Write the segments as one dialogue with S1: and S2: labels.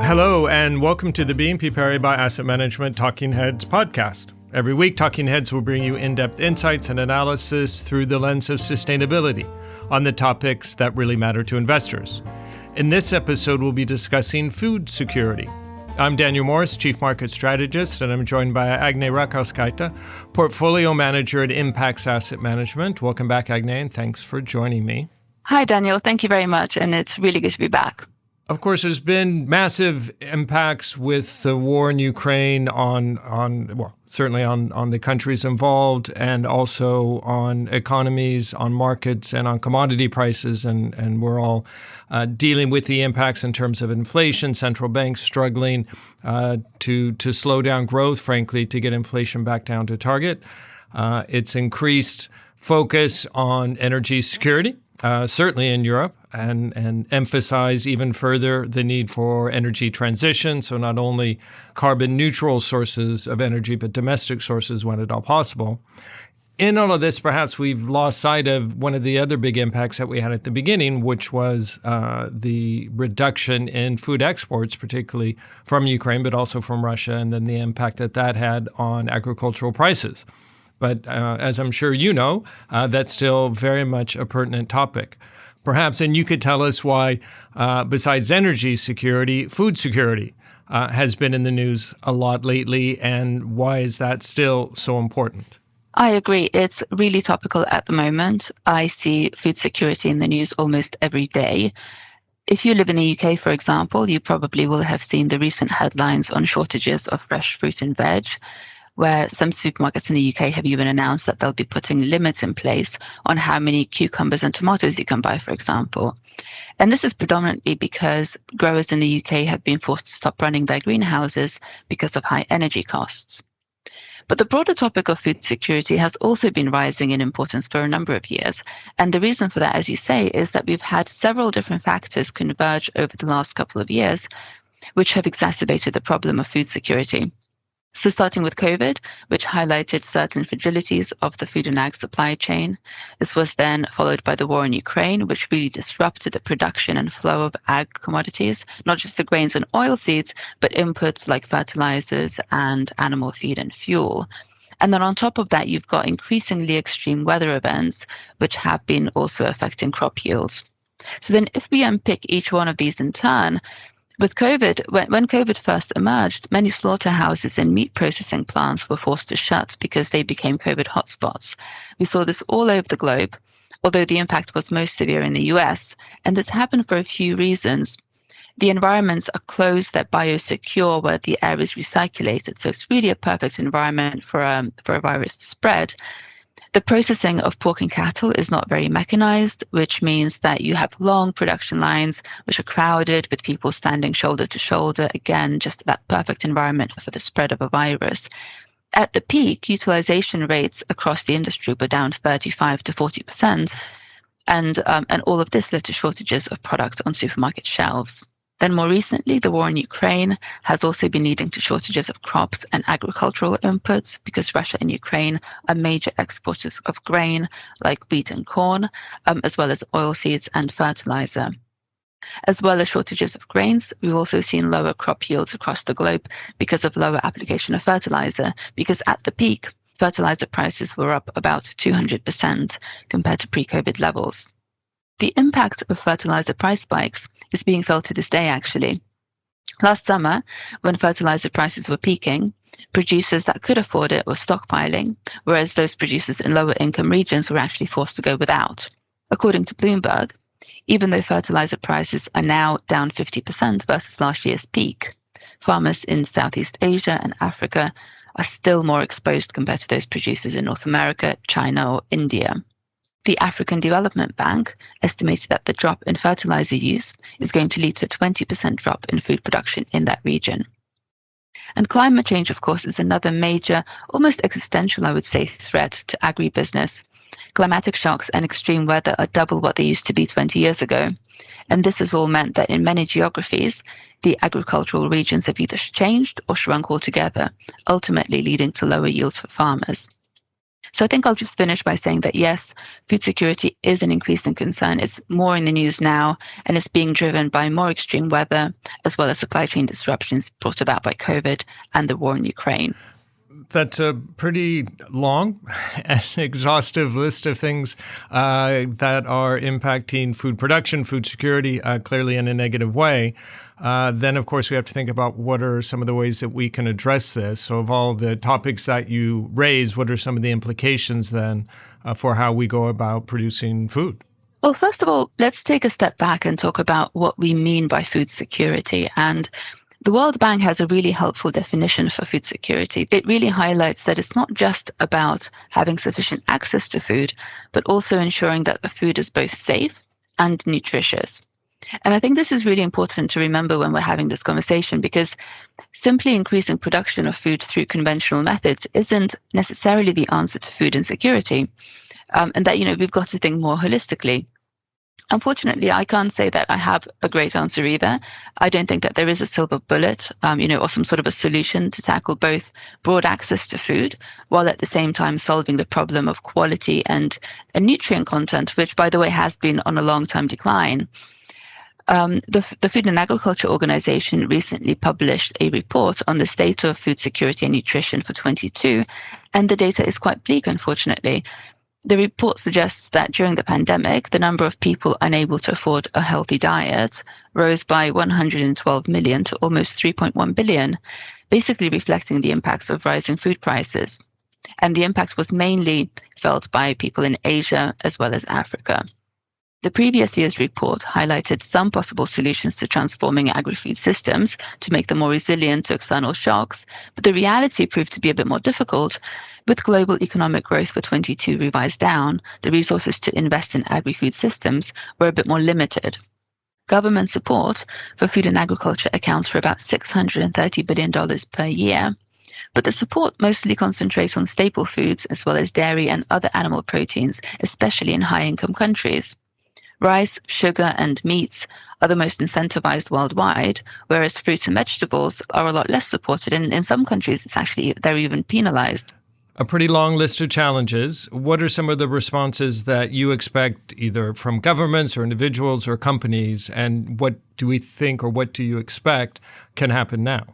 S1: Hello, and welcome to the BNP Paribas Asset Management Talking Heads podcast. Every week, Talking Heads will bring you in-depth insights and analysis through the lens of sustainability on the topics that really matter to investors. In this episode, we'll be discussing food security. I'm Daniel Morris, Chief Market Strategist, and I'm joined by Agne Rakauskaite, Portfolio Manager at Impax Asset Management. Welcome back, Agne, and thanks for joining me.
S2: Hi, Daniel. Thank you very much, and it's really good to be back.
S1: Of course, there's been massive impacts with the war in Ukraine certainly on the countries involved, and also on economies, on markets, and on commodity prices. And we're all dealing with the impacts in terms of inflation, central banks struggling to slow down growth, frankly, to get inflation back down to target. It's increased focus on energy security, certainly in Europe, and emphasize even further the need for energy transition. So not only carbon neutral sources of energy, but domestic sources when at all possible. In all of this, perhaps we've lost sight of one of the other big impacts that we had at the beginning, which was the reduction in food exports, particularly from Ukraine, but also from Russia, and then the impact that had on agricultural prices. But as I'm sure you know, that's still very much a pertinent topic. Perhaps, and you could tell us why, besides energy security, food security has been in the news a lot lately, and why is that still so important?
S2: I agree. It's really topical at the moment. I see food security in the news almost every day. If you live in the UK, for example, you probably will have seen the recent headlines on shortages of fresh fruit and veg, where some supermarkets in the UK have even announced that they'll be putting limits in place on how many cucumbers and tomatoes you can buy, for example. And this is predominantly because growers in the UK have been forced to stop running their greenhouses because of high energy costs. But the broader topic of food security has also been rising in importance for a number of years. And the reason for that, as you say, is that we've had several different factors converge over the last couple of years, which have exacerbated the problem of food security. So starting with COVID, which highlighted certain fragilities of the food and ag supply chain. This was then followed by the war in Ukraine, which really disrupted the production and flow of ag commodities, not just the grains and oilseeds, but inputs like fertilizers and animal feed and fuel. And then on top of that, you've got increasingly extreme weather events, which have been also affecting crop yields. So then if we unpick each one of these in turn, with COVID, when COVID first emerged, many slaughterhouses and meat processing plants were forced to shut because they became COVID hotspots. We saw this all over the globe, although the impact was most severe in the US. And this happened for a few reasons. The environments are closed, they're biosecure, where the air is recirculated. So it's really a perfect environment for a virus to spread. The processing of pork and cattle is not very mechanized, which means that you have long production lines which are crowded with people standing shoulder to shoulder. Again, just that perfect environment for the spread of a virus. At the peak, utilization rates across the industry were down 35 to 40%, and all of this led to shortages of product on supermarket shelves. Then more recently, the war in Ukraine has also been leading to shortages of crops and agricultural inputs because Russia and Ukraine are major exporters of grain like wheat and corn, as well as oilseeds and fertilizer. As well as shortages of grains, we've also seen lower crop yields across the globe because of lower application of fertilizer, because at the peak, fertilizer prices were up about 200% compared to pre-COVID levels. The impact of fertilizer price spikes is being felt to this day, actually. Last summer, when fertilizer prices were peaking, producers that could afford it were stockpiling, whereas those producers in lower income regions were actually forced to go without. According to Bloomberg, even though fertilizer prices are now down 50% versus last year's peak, farmers in Southeast Asia and Africa are still more exposed compared to those producers in North America, China, or India. The African Development Bank estimated that the drop in fertilizer use is going to lead to a 20% drop in food production in that region. And climate change, of course, is another major, almost existential, I would say, threat to agribusiness. Climatic shocks and extreme weather are double what they used to be 20 years ago. And this has all meant that in many geographies, the agricultural regions have either changed or shrunk altogether, ultimately leading to lower yields for farmers. So I think I'll just finish by saying that, yes, food security is an increasing concern. It's more in the news now, and it's being driven by more extreme weather, as well as supply chain disruptions brought about by COVID and the war in Ukraine.
S1: That's a pretty long and exhaustive list of things that are impacting food production, food security, clearly in a negative way. Then, of course, we have to think about what are some of the ways that we can address this. So of all the topics that you raise, what are some of the implications then for how we go about producing food?
S2: Well, first of all, let's take a step back and talk about what we mean by food security. And the World Bank has a really helpful definition for food security. It really highlights that it's not just about having sufficient access to food, but also ensuring that the food is both safe and nutritious. And I think this is really important to remember when we're having this conversation, because simply increasing production of food through conventional methods isn't necessarily the answer to food insecurity. And that, we've got to think more holistically. Unfortunately, I can't say that I have a great answer either. I don't think that there is a silver bullet, or some sort of a solution to tackle both broad access to food, while at the same time solving the problem of quality and nutrient content, which, by the way, has been on a long-term decline. The Food and Agriculture Organization recently published a report on the state of food security and nutrition for 2022, and the data is quite bleak, unfortunately. The report suggests that during the pandemic, the number of people unable to afford a healthy diet rose by 112 million to almost 3.1 billion, basically reflecting the impacts of rising food prices. And the impact was mainly felt by people in Asia as well as Africa. The previous year's report highlighted some possible solutions to transforming agri-food systems to make them more resilient to external shocks, but the reality proved to be a bit more difficult. With global economic growth for 22 revised down, the resources to invest in agri-food systems were a bit more limited. Government support for food and agriculture accounts for about $630 billion per year, but the support mostly concentrates on staple foods as well as dairy and other animal proteins, especially in high-income countries. Rice, sugar, and meats are the most incentivized worldwide, whereas fruits and vegetables are a lot less supported. And in some countries, they're even penalized.
S1: A pretty long list of challenges. What are some of the responses that you expect either from governments or individuals or companies? And what do we think or what do you expect can happen now?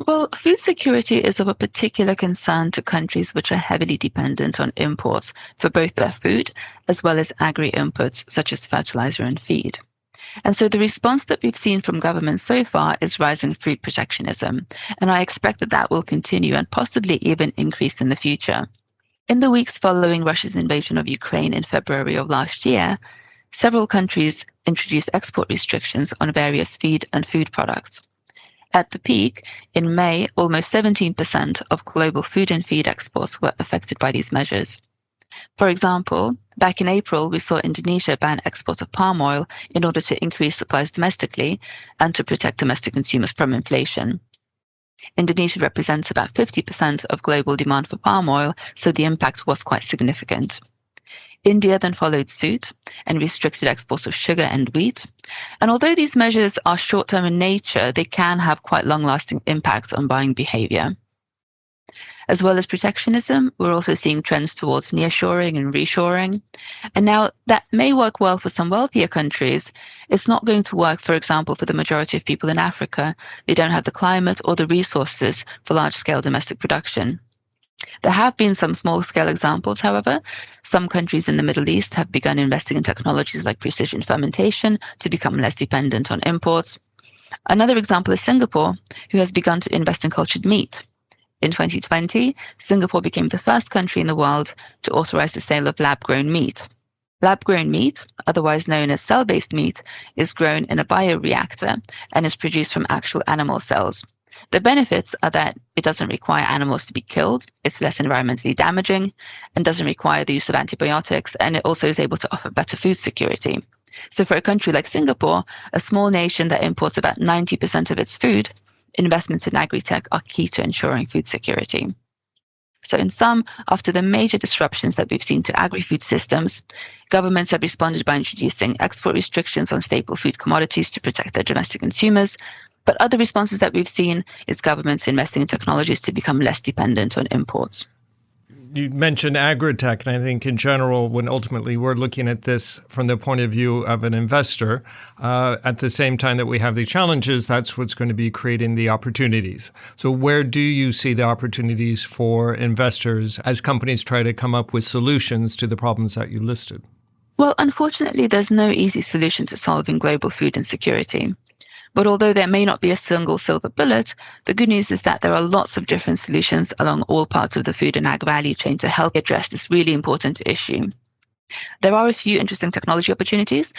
S2: Well, food security is of a particular concern to countries which are heavily dependent on imports for both their food as well as agri-inputs such as fertilizer and feed. And so the response that we've seen from governments so far is rising food protectionism, and I expect that will continue and possibly even increase in the future. In the weeks following Russia's invasion of Ukraine in February of last year, several countries introduced export restrictions on various feed and food products. At the peak, in May, almost 17% of global food and feed exports were affected by these measures. For example, back in April, we saw Indonesia ban exports of palm oil in order to increase supplies domestically and to protect domestic consumers from inflation. Indonesia represents about 50% of global demand for palm oil, so the impact was quite significant. India then followed suit and restricted exports of sugar and wheat. And although these measures are short-term in nature, they can have quite long-lasting impacts on buying behavior. As well as protectionism, we're also seeing trends towards nearshoring and reshoring. And now that may work well for some wealthier countries. It's not going to work, for example, for the majority of people in Africa. They don't have the climate or the resources for large-scale domestic production. There have been some small-scale examples, however. Some countries in the Middle East have begun investing in technologies like precision fermentation to become less dependent on imports. Another example is Singapore, who has begun to invest in cultured meat. In 2020, Singapore became the first country in the world to authorize the sale of lab-grown meat. Lab-grown meat, otherwise known as cell-based meat, is grown in a bioreactor and is produced from actual animal cells. The benefits are that it doesn't require animals to be killed, it's less environmentally damaging, and doesn't require the use of antibiotics, and it also is able to offer better food security. So for a country like Singapore, a small nation that imports about 90% of its food, investments in agri-tech are key to ensuring food security. So in sum, after the major disruptions that we've seen to agri-food systems, governments have responded by introducing export restrictions on staple food commodities to protect their domestic consumers. But other responses that we've seen is governments investing in technologies to become less dependent on imports.
S1: You mentioned agri-tech, and I think in general, when ultimately we're looking at this from the point of view of an investor, at the same time that we have the challenges, that's what's going to be creating the opportunities. So where do you see the opportunities for investors as companies try to come up with solutions to the problems that you listed?
S2: Well, unfortunately, there's no easy solution to solving global food insecurity. But although there may not be a single silver bullet, the good news is that there are lots of different solutions along all parts of the food and ag value chain to help address this really important issue. There are a few interesting technology opportunities,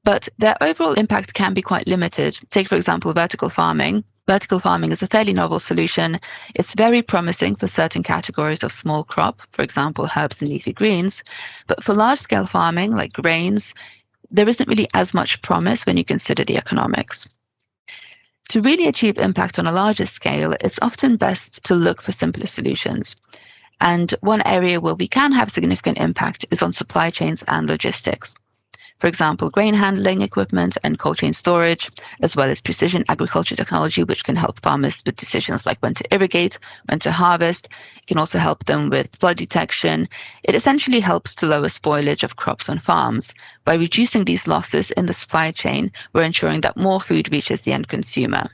S2: but their overall impact can be quite limited. Take, for example, vertical farming. Vertical farming is a fairly novel solution. It's very promising for certain categories of small crop, for example, herbs and leafy greens. But for large-scale farming, like grains, there isn't really as much promise when you consider the economics. To really achieve impact on a larger scale, it's often best to look for simpler solutions. And one area where we can have significant impact is on supply chains and logistics. For example, grain handling equipment and cold chain storage, as well as precision agriculture technology, which can help farmers with decisions like when to irrigate, when to harvest. It can also help them with flood detection. It essentially helps to lower spoilage of crops on farms. By reducing these losses in the supply chain, we're ensuring that more food reaches the end consumer.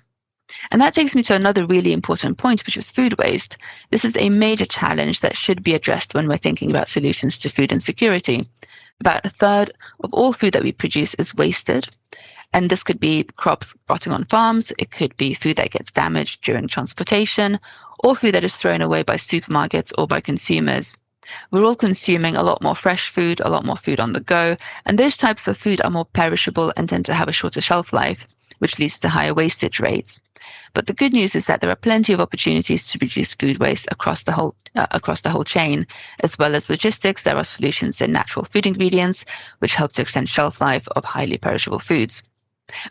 S2: And that takes me to another really important point, which is food waste. This is a major challenge that should be addressed when we're thinking about solutions to food insecurity. About a third of all food that we produce is wasted. And this could be crops rotting on farms, it could be food that gets damaged during transportation, or food that is thrown away by supermarkets or by consumers. We're all consuming a lot more fresh food, a lot more food on the go, and those types of food are more perishable and tend to have a shorter shelf life, which leads to higher wastage rates. But the good news is that there are plenty of opportunities to reduce food waste across the whole chain, as well as logistics. There are solutions in natural food ingredients, which help to extend shelf life of highly perishable foods.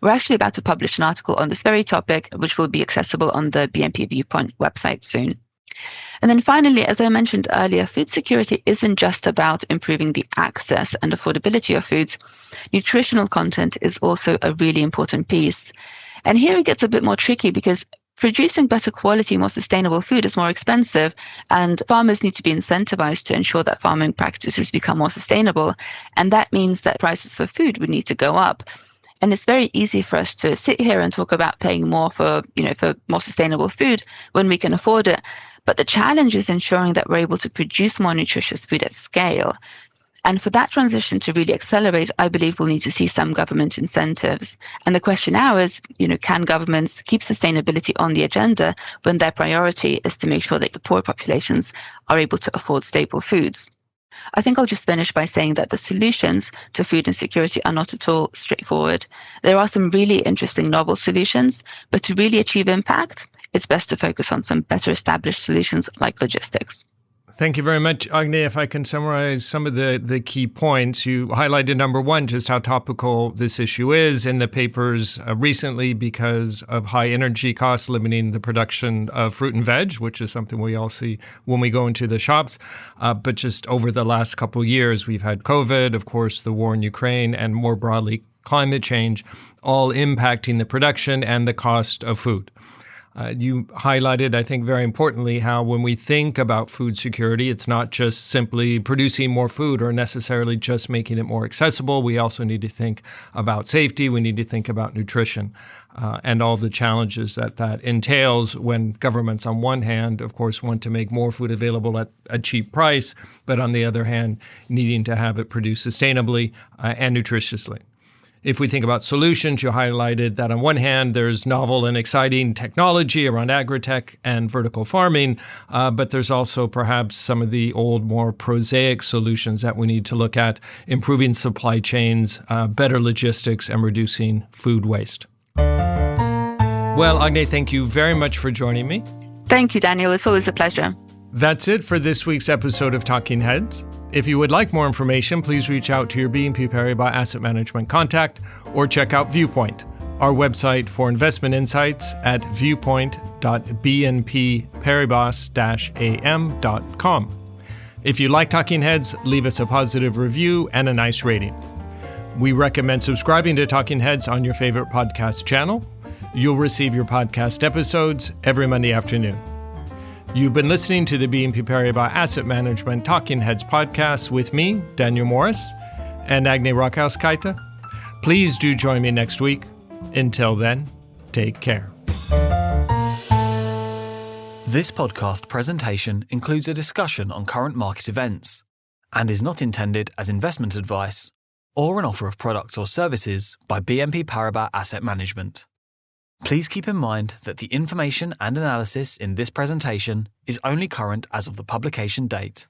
S2: We're actually about to publish an article on this very topic, which will be accessible on the BNP Viewpoint website soon. And then finally, as I mentioned earlier, food security isn't just about improving the access and affordability of foods. Nutritional content is also a really important piece. And here it gets a bit more tricky because producing better quality, more sustainable food is more expensive, and farmers need to be incentivized to ensure that farming practices become more sustainable. And that means that prices for food would need to go up. And it's very easy for us to sit here and talk about paying more for more sustainable food when we can afford it. But the challenge is ensuring that we're able to produce more nutritious food at scale. And for that transition to really accelerate, I believe we'll need to see some government incentives. And the question now is, can governments keep sustainability on the agenda when their priority is to make sure that the poor populations are able to afford staple foods? I think I'll just finish by saying that the solutions to food insecurity are not at all straightforward. There are some really interesting novel solutions, but to really achieve impact, it's best to focus on some better established solutions like logistics.
S1: Thank you very much, Agne. If I can summarize some of the key points, you highlighted number one, just how topical this issue is in the papers recently because of high energy costs limiting the production of fruit and veg, which is something we all see when we go into the shops. But just over the last couple of years, we've had COVID, of course, the war in Ukraine, and more broadly, climate change, all impacting the production and the cost of food. You highlighted, I think, very importantly, how when we think about food security, it's not just simply producing more food or necessarily just making it more accessible. We also need to think about safety. We need to think about nutrition and all the challenges that entails when governments, on one hand, of course, want to make more food available at a cheap price, but on the other hand, needing to have it produced sustainably and nutritiously. If we think about solutions, you highlighted that on one hand, there's novel and exciting technology around agri-tech and vertical farming, but there's also perhaps some of the old, more prosaic solutions that we need to look at, improving supply chains, better logistics, and reducing food waste. Well, Agne, thank you very much for joining me.
S2: Thank you, Daniel. It's always a pleasure.
S1: That's it for this week's episode of Talking Heads. If you would like more information, please reach out to your BNP Paribas Asset Management contact or check out Viewpoint, our website for investment insights at viewpoint.bnpparibas-am.com. If you like Talking Heads, leave us a positive review and a nice rating. We recommend subscribing to Talking Heads on your favorite podcast channel. You'll receive your podcast episodes every Monday afternoon. You've been listening to the BNP Paribas Asset Management Talking Heads podcast with me, Daniel Morris, and Agni Rakauskaite. Please do join me next week. Until then, take care.
S3: This podcast presentation includes a discussion on current market events and is not intended as investment advice or an offer of products or services by BNP Paribas Asset Management. Please keep in mind that the information and analysis in this presentation is only current as of the publication date.